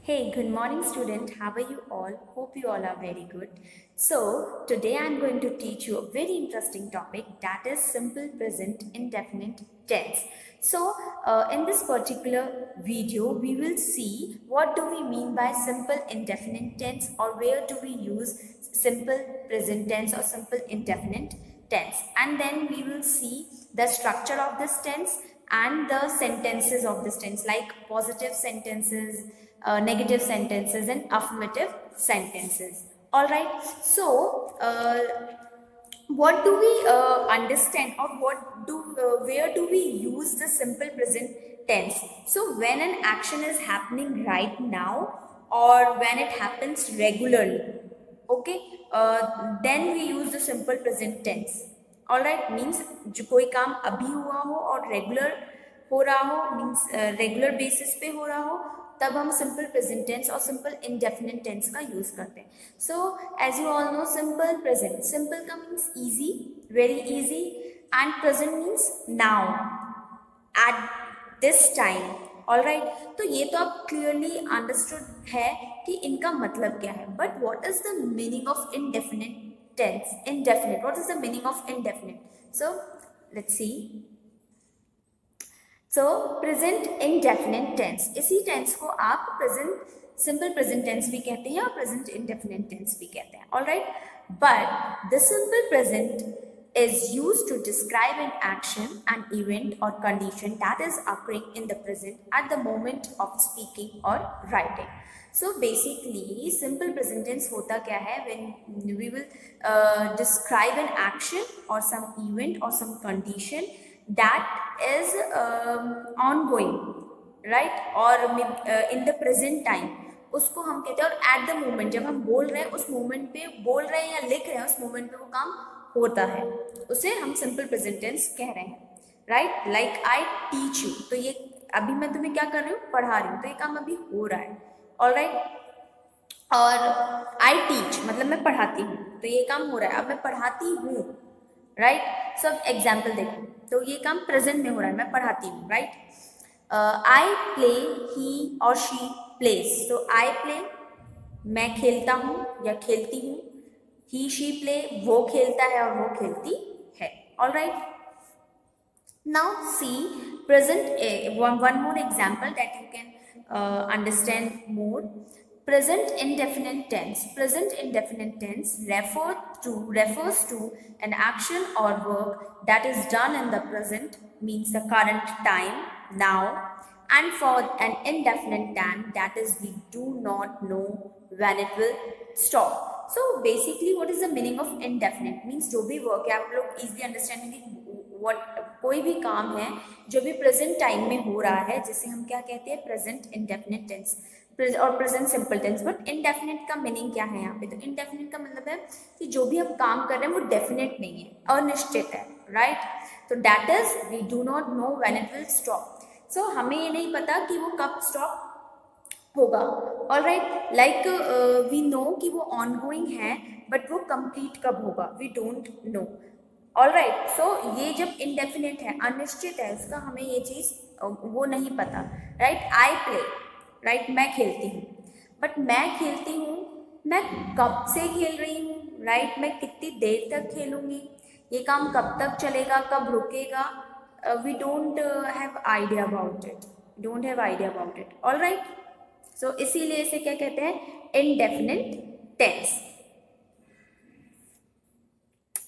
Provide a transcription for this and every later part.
Hey, good morning student. How are you all? Hope you all are very good. So, today I am going to teach you a very interesting topic, that is simple present indefinite tense. So, in this particular video, we will see what do we mean by simple indefinite tense, or where do we use simple present tense or simple indefinite tense, and then we will see the structure of this tense and the sentences of this tense, like positive sentences, negative sentences and affirmative sentences. All right, so what do we understand, or where do we use the simple present tense? So when an action is happening right now, or when it happens regularly, okay, then we use the simple present tense. All right, means जो कोई काम अभी हुआ हो और regular हो रहा हो, मीन्स रेगुलर बेसिस पे हो रहा हो, तब हम सिंपल प्रेजेंट टेंस और सिंपल इंडेफिनिट टेंस का यूज करते हैं. So as you all know, simple present, simple का means easy, very easy, and present means now, at this time. All right, तो ये तो आप क्लियरली अंडरस्टूड है कि इनका मतलब क्या है. But what is the meaning of indefinite tense? Indefinite, what is the meaning of indefinite? So let's see. So present indefinite tense, इसी टेंस को आप प्रेजेंट सिंपल प्रेजेंट टेंस भी कहते हैं और प्रेजेंट इंडेफिनिट टेंस भी कहते हैं. All right, but the simple present is used to describe an action, an event or condition that is occurring in the present at the moment of speaking or writing. So basically simple present tense होता क्या है? When we will describe an action or some event or some condition that is ongoing, right, or in the present time, उसको हम कहते हैं. और at the moment, जब हम बोल रहे हैं उस मोमेंट पे बोल रहे हैं या लिख रहे हैं, उस मोमेंट पे वो काम होता है, उसे हम सिंपल प्रेजेंट टेंस कह रहे हैं. Right, like I teach you, तो ये अभी मैं तुम्हें क्या कर रही हूँ? पढ़ा रही हूँ, तो ये काम अभी हो रहा है. ऑल राइट, और आई टीच मतलब मैं पढ़ाती हूँ, तो ये काम हो रहा है, अब मैं पढ़ाती हूँ. राइट, सब एग्जाम्पल देखो, तो ये काम प्रेजेंट में हो रहा है, मैं पढ़ाती हूँ. राइट, आई प्ले, ही और शी प्लेस. तो आई प्ले, मैं खेलता हूँ या खेलती हूँ. ही शी प्ले, वो खेलता है और वो खेलती है. All right, now see present, one more example that you can understand more. Present indefinite tense. Present indefinite tense refers to an action or work that is done in the present, means the current time, now, and for an indefinite time, that is we do not know when it will stop. So basically what is the meaning of indefinite? Means जो भी work है, आप लोग easily understand होंगे, what कोई भी काम है जो भी प्रेजेंट टाइम में हो रहा है, जिसे हम क्या कहते हैं? प्रेजेंट इंडेफिनिट टेंस और present simple tense. But indefinite का मीनिंग क्या है यहाँ पे? तो इनडेफिनिट का मतलब है कि जो भी हम काम कर रहे हैं वो डेफिनेट नहीं है, अनिश्चित है. राइट, तो that is we do not know when it will stop. So हमें ये नहीं पता कि वो कब स्टॉप होगा. All right, like we know कि वो ऑनगोइंग है, बट वो कंप्लीट कब होगा? We don't know. All right, so ये जब इनडेफिनेट है, अनिश्चित है, उसका हमें ये चीज़ वो नहीं पता. राइट, आई प्ले, राइट, मैं खेलती हूँ, बट मैं खेलती हूँ, मैं कब से खेल रही हूँ? राइट, मैं कितनी देर तक खेलूँगी? ये काम कब तक चलेगा, कब रुकेगा? We don't have idea about it, don't have idea about it. All right, so इसीलिए इसे क्या कहते हैं? Indefinite tense.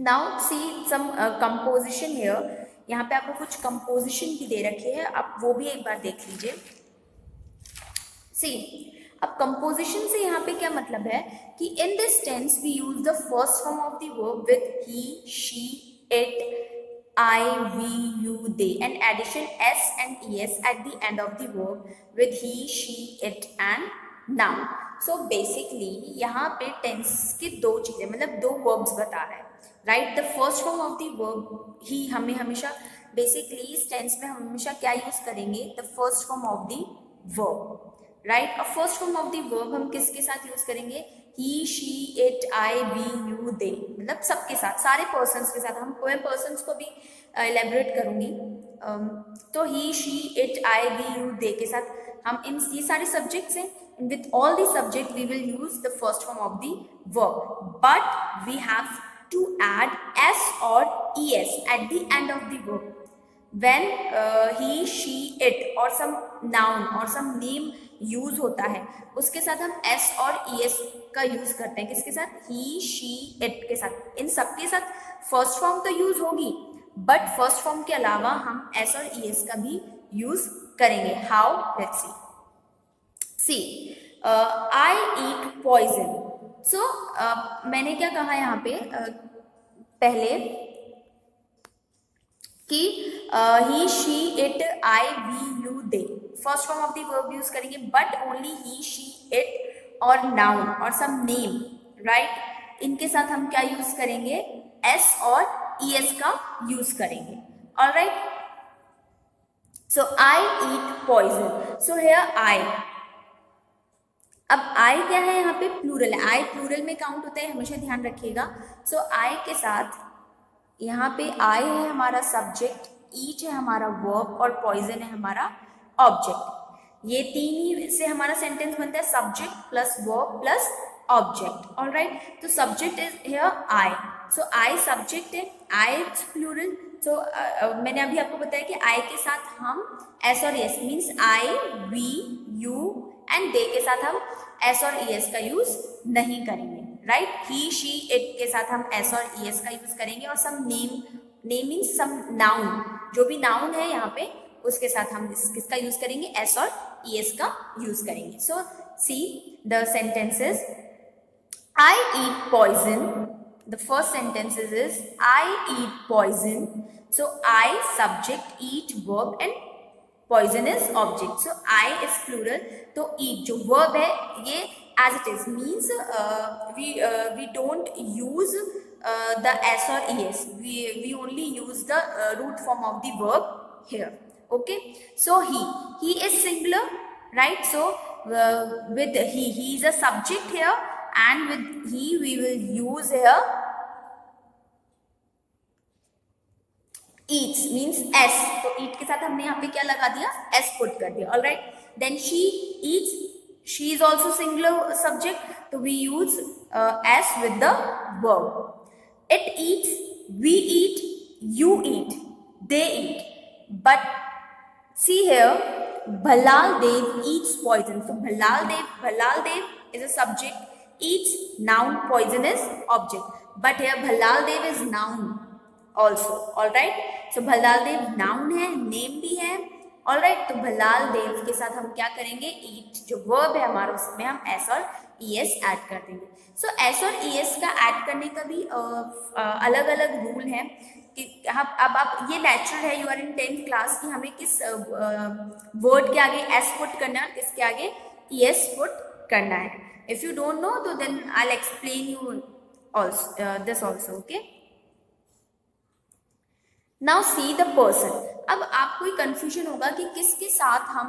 Now see some composition here. यहाँ पे आपको कुछ कंपोजिशन भी दे रखी है, आप वो भी एक बार देख लीजिए. सी, अब कंपोजिशन से यहाँ पे क्या मतलब है कि in this tense we use the first form of the verb with he, she, it, I, we, you, they, and addition s and es at the end of the verb with he, she, it and noun. So basically यहाँ पे tense की दो चीजें, मतलब दो verbs बता रहे हैं. Right, the first form of the verb he, हमें हमेशा बेसिकली इस टेंस में हम हमेशा क्या यूज करेंगे? The first form of the verb. Right, और first form of the verb हम किसके साथ यूज करेंगे? He, she, it, I, we, you, they, मतलब सबके साथ, सारे पर्सन्स के साथ. हम मैं पर्सन्स को भी एलेबरेट करूंगी. तो he, she, it, I, we, you, they के साथ हम इन ये सारे सब्जेक्ट्स हैं, with all the subject we will use the first form of the verb, but we have to add s or es at the end of the verb. When he, she, it or some noun or some name use होता है, उसके साथ हम s और es का use करते हैं. किसके साथ? he, she, it के साथ. इन सब के साथ फर्स्ट फॉर्म तो यूज होगी, बट फर्स्ट फॉर्म के अलावा हम s और es का भी यूज करेंगे. How? Let's see. I eat poison. So मैंने क्या कहा यहाँ पे पहले कि he, she, it, I, we, you, they. First form of the verb use करेंगे, but only he, she, it और नाउन और सम नेम, राइट, इनके साथ हम क्या यूज करेंगे? एस और es का यूज करेंगे. Alright. So I eat poison. So here I. अब आई क्या है? यहाँ पे प्लूरल है. आई प्लूरल में काउंट होता है, हमेशा ध्यान रखिएगा. सो आई के साथ यहाँ पे आई है हमारा सब्जेक्ट, ईट है हमारा वर्ब और पॉइजन है हमारा ऑब्जेक्ट. ये तीन ही से हमारा सेंटेंस बनता है, subject plus verb plus object. All right. तो subject is here I. So I subject है, आई इज प्लूरल. सो मैंने अभी आपको बताया कि आई के साथ हम एस और s means I, we, you and they के साथ हम एस और es का यूज नहीं करेंगे. राइट. ही, शी, इट के साथ हम एस और es का यूज करेंगे और सम नेम, नेम मीन्स सम नाउन, जो भी नाउन है यहाँ पे उसके साथ हम किसका यूज करेंगे? एस और es का यूज करेंगे. So see the sentences. I eat poison. The first sentences is I eat poison. So I subject, eat verb and poison is object. So I is plural. तो eat जो verb है ये as it is means we don't use the s or es. We only use the root form of the verb here. Okay. So he is singular, right? So with he is a subject here, and with he we will use here eats means s. तो eat के साथ हमने यहाँ पे क्या लगा दिया? s put कर दिया. All right. Then she eats. She is also singular subject, so we use s with the verb. It eats, we eat, you eat, they eat. But see here, Bhalal Dev eats poison. So Bhalal Dev is a subject, eats noun, poison is object. But here Bhalal Dev is noun also. All right. So Bhalal Dev noun है, name भी है. All right. तो भलाल देव के साथ हम क्या करेंगे? eat जो verb है हमारा उसमें हम s और es ऐड कर देंगे. सो s और es का ऐड करने का भी अलग अलग रूल है कि अब आप ये नेचुरल है, you are in 10th class, कि हमें किस वर्ड के आगे s पुट करना है, किसके आगे es पुट करना है. इफ यू डोंट नो तो then I will explain you this also. Okay. Now see the person. अब आपको एक कंफ्यूजन होगा कि किसके साथ हम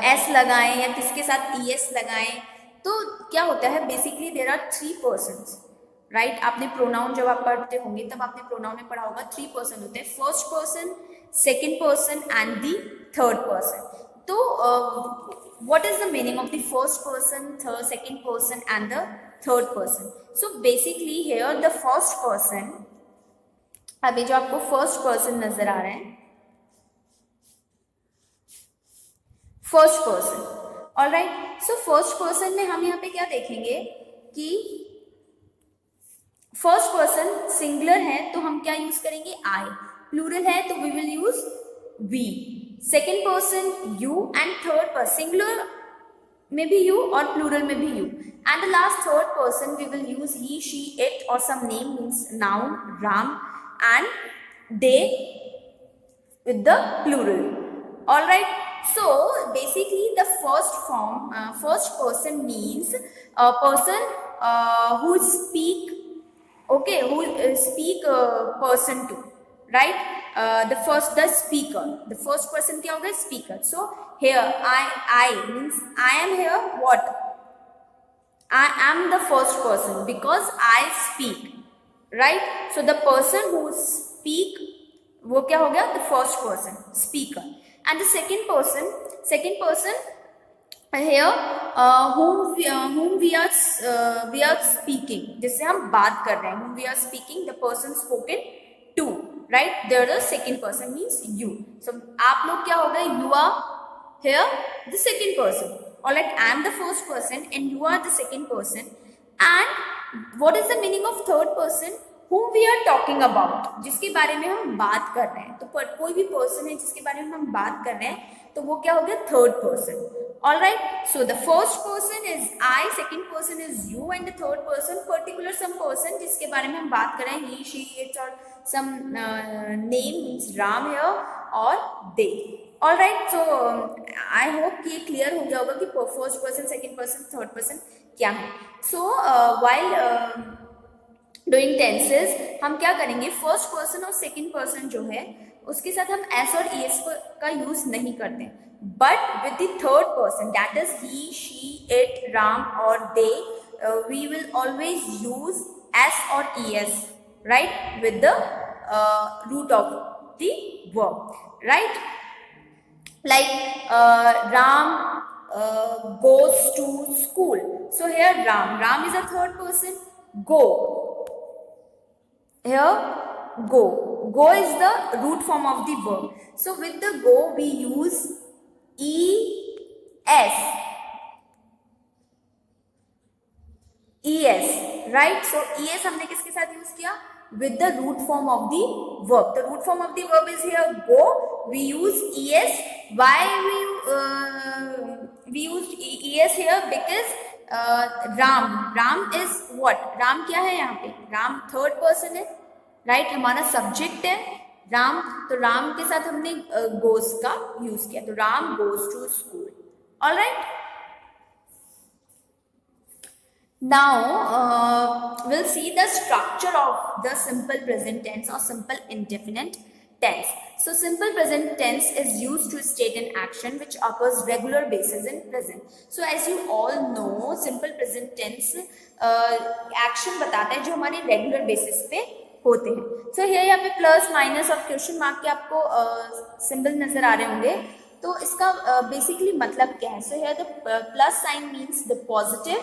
एस लगाएं या किसके साथ es लगाएं. तो क्या होता है? Basically there are 3 persons, right. आपने प्रोनाउन जब आप पढ़ते होंगे तब आपने प्रोनाउन में पढ़ा होगा 3 पर्सन होते हैं, first person, second person and the third person. तो what is the meaning of the first person, second person and the third person? So basically here the first person, अभी जो आपको फर्स्ट पर्सन नजर आ रहा है, first person. Alright. So first person में हम यहाँ पे क्या देखेंगे कि फर्स्ट पर्सन सिंगुलर है तो हम क्या यूज करेंगे? आई. प्लूरल है तो we will use we. Second person you and third person singular में भी यू और प्लूरल में भी you. And the last third person we will use he, she, it और some name means noun, Ram and they with the plural. All right. So basically the first form, first person means a person who speak, okay, who speak person to, right. The speaker, the first person क्या होगा? Speaker. So here I means I am here. What? I am the first person because I speak. Right. So the person who speak वो क्या हो गया? The first person, speaker. and the second person here whom we are speaking, जिससे हम बात कर रहे हैं, whom we are speaking, the person spoken to, right? There the second person means you. So आप लोग क्या हो गए, you are here the second person. Alright, I am the first person and you are the second person. And what is the meaning of third person? Whom we are talking about, जिसके बारे में हम बात कर रहे हैं. तो कोई भी पर्सन है जिसके बारे में हम बात कर रहे हैं, तो वो क्या हो गया, third person. Alright, so the first person is I, second person is you, and the third person particular some person जिसके बारे में हम बात कर रहे हैं, he, she, it और some name means Ram here or they. Alright, so I hope कि clear हो गया होगा कि first person, second person, third person क्या है. So while doing tenses हम क्या करेंगे, फर्स्ट पर्सन और सेकंड पर्सन जो है उसके साथ हम एस और ईएस का यूज नहीं करते, but with the third person, that is he, she, it, Ram और they, we will always use S और ES, right, with the root of the verb, right. Like Ram goes to school. So here Ram is a third person. Go. Here go is the root form of the verb. So with the go we use es, right? So es हमने किसके साथ use किया, with the root form of the verb. The root form of the verb is here go. We use es. Why we used es here? Because Ram is what? Ram क्या है यहाँ पे? Ram third person है, right, हमारा subject है राम, तो राम के साथ हमने गोस का यूज किया, तो Ram goes to school. Alright, now we'll see the structure of the simple present tense or simple indefinite tense. So simple present tense is used to state an action which occurs regular basis in present. So as you all know, simple present tense action बताता है जो हमारे regular basis पे होते हैं. So here यहाँ पे plus, minus और क्वेश्चन मार्क के आपको सिंबल नजर आ रहे होंगे, तो इसका बेसिकली मतलब क्या है. So here the plus sign means the positive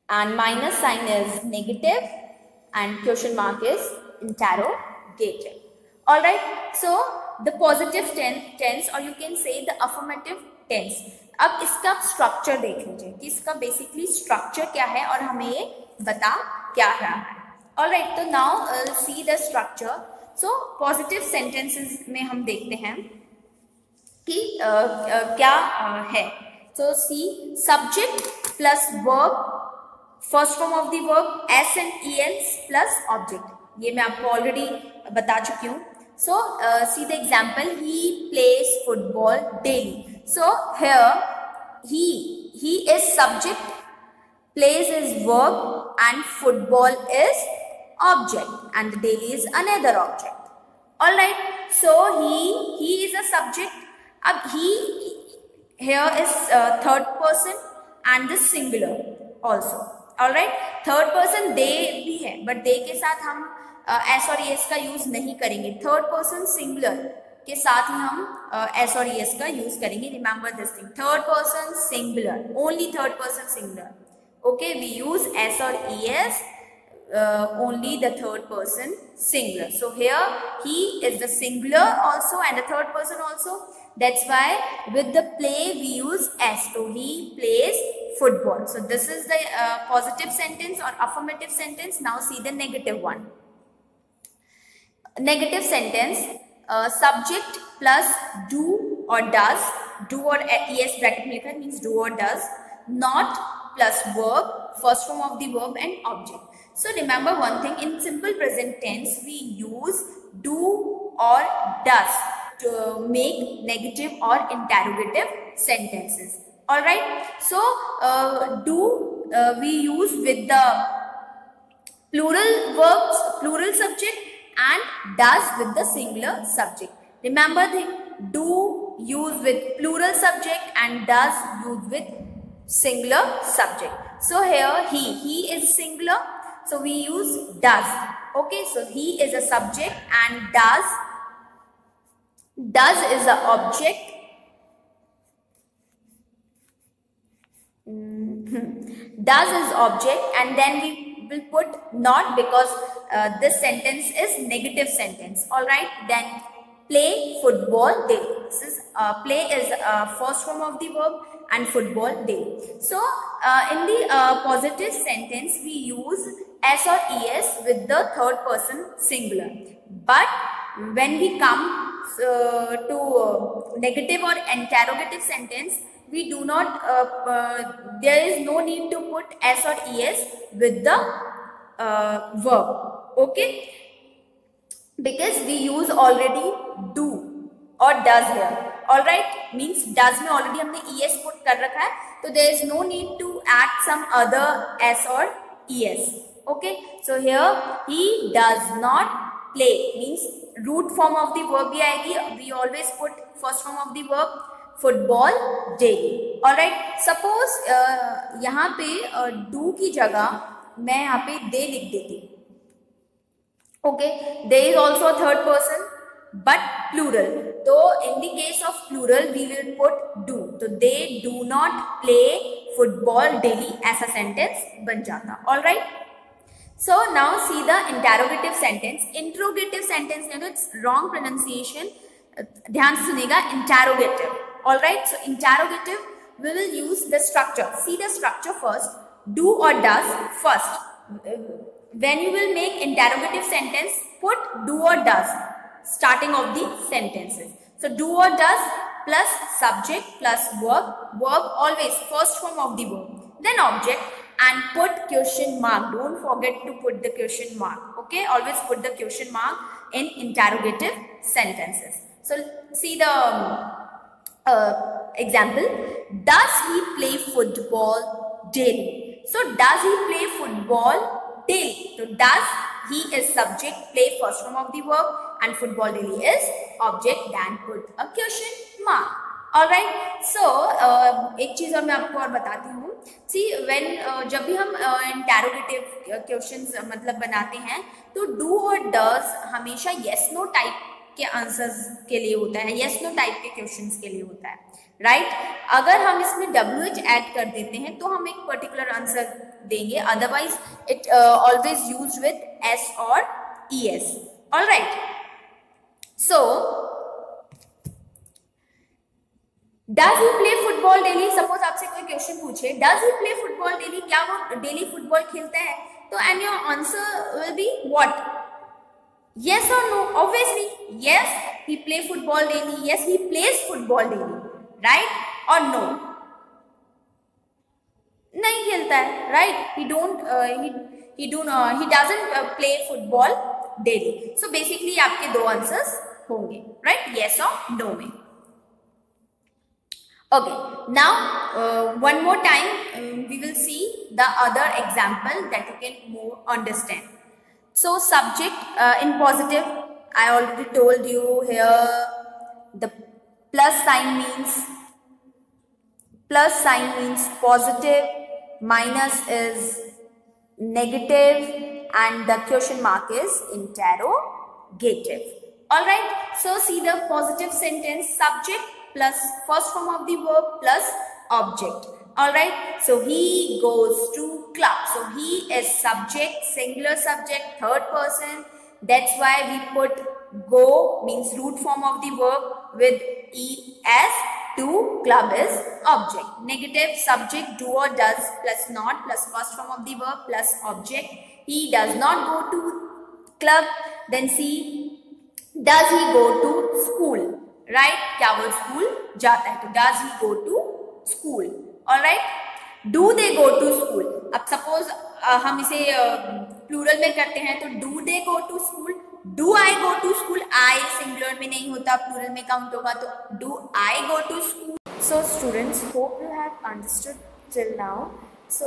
and minus sign is negative and question mark is interrogative. Alright, so the positive tense or you can say the affirmative tense. अब इसका structure देख लीजिए कि इसका basically structure क्या है और हमें ये बता क्या रहा है. Alright, तो now see the structure. So positive sentences में हम देखते हैं कि क्या है. So see, subject plus verb, first form of the verb S and ES plus object, ये मैं आपको ऑलरेडी बता चुकी हूँ. So see the example, he plays football daily. So here he is subject, plays is verb and football is object and daily is another object. All right, so he is a subject. अब he here is third person and the singular also. All right, third person they भी है, but they के साथ हम s और S का use नहीं करेंगे. थर्ड पर्सन सिंगुलर के साथ ही हम एस और एस का यूज करेंगे. Remember this thing, third person singular, only third person singular. Okay, we use S और S only the third person singular. So here he is the singular also and the third person also. That's why with the play we use S. So he plays football. So this is the positive sentence or affirmative sentence. Now see the negative one. Negative sentence, subject plus do or does. Do or es bracket में लिखा है, means do or does. Not plus verb, first form of the verb and object. So remember one thing, in simple present tense we use do or does to make negative or interrogative sentences. Alright, so do we use with the plural verbs, plural subject, and does with the singular subject. Remember the do use with plural subject and does use with singular subject. So here he is singular, so we use does. Okay, so he is a subject and does Does is the object. Does is object, and then we will put not, because this sentence is negative sentence. All right, then play football daily. This is play is first form of the verb and football daily. So in the positive sentence we use s or es with the third person singular, but when we come to negative or interrogative sentence, we do not there is no need to put s or es with the verb, okay, because we use already do or does here. All right, means does में already हमने es put कर रखा है, तो there is no need to add some other s or es. Okay, so here he does not play means root form of the verb भी आएगी. We always put first form of the verb football daily. Alright, suppose यहाँ पे do की जगह मैं यहाँ पे they लिख देती. Okay, they is also third person but plural, तो in the case of plural we will put do. तो they do not play football daily, ऐसा सेंटेंस बन जाता. All right, so now see the interrogative sentence. Interrogative sentence है तो it's wrong pronunciation, ध्यान से सुनेगा. interrogative. All right, so interrogative we will use the structure. See the structure first. Do or does first. When you will make interrogative sentence, put do or does starting of the sentences. So do or does plus subject plus verb. Verb always first form of the verb, then object, and put question mark. Don't forget to put the question mark. Okay, always put the question mark in interrogative sentences. So see the example. Does he play football daily? So does he play football daily? So does he is subject, play first form of the verb, and football daily is object, then put a question mark. Alright, so एक चीज और मैं आपको और बताती हूँ. See when जब भी हम interrogative questions मतलब बनाते हैं, तो do और does हमेशा yes no टाइप के आंसर्स के लिए होता है, yes no टाइप के क्वेश्चंस के लिए होता है. राइट, अगर हम इसमें WH ऐड कर देते हैं तो हम एक पर्टिकुलर आंसर देंगे, otherwise it always used with s और es. Alright, so does he play football daily. Suppose आपसे कोई क्वेश्चन पूछे does he play football daily, क्या वो डेली फुटबॉल खेलता है, तो and your answer will be what, yes or no. Obviously yes, he play football daily, yes he plays football daily, right? Or no, नहीं खेलता है, right? He doesn't play football daily. So basically आपके दो answers होंगे, right? Yes or no में. Okay, now one more time we will see the other example that you can more understand. So subject in positive, I already told you here the plus sign means positive, minus is negative, and the question mark is interrogative. Alright, so see the positive sentence, subject plus first form of the verb plus object. Alright, so he goes to club. So he is subject, singular subject, third person. That's why we put go means root form of the verb with es. To club is object. Negative subject do or does plus not plus first form of the verb plus object. He does not go to club. Then see, does he go to school? Right? क्या वो school जाता है, तो does he go to school? Alright, do they go to school? अब suppose हम इसे plural में करते हैं, तो do they go to school, do I go to school. I singular में नहीं होता, प्लूरल में काउंट होगा, तो do I go to school. So students, hope you have understood till now. So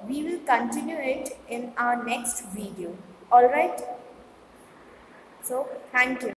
we will continue it in our next video. Alright, so thank you.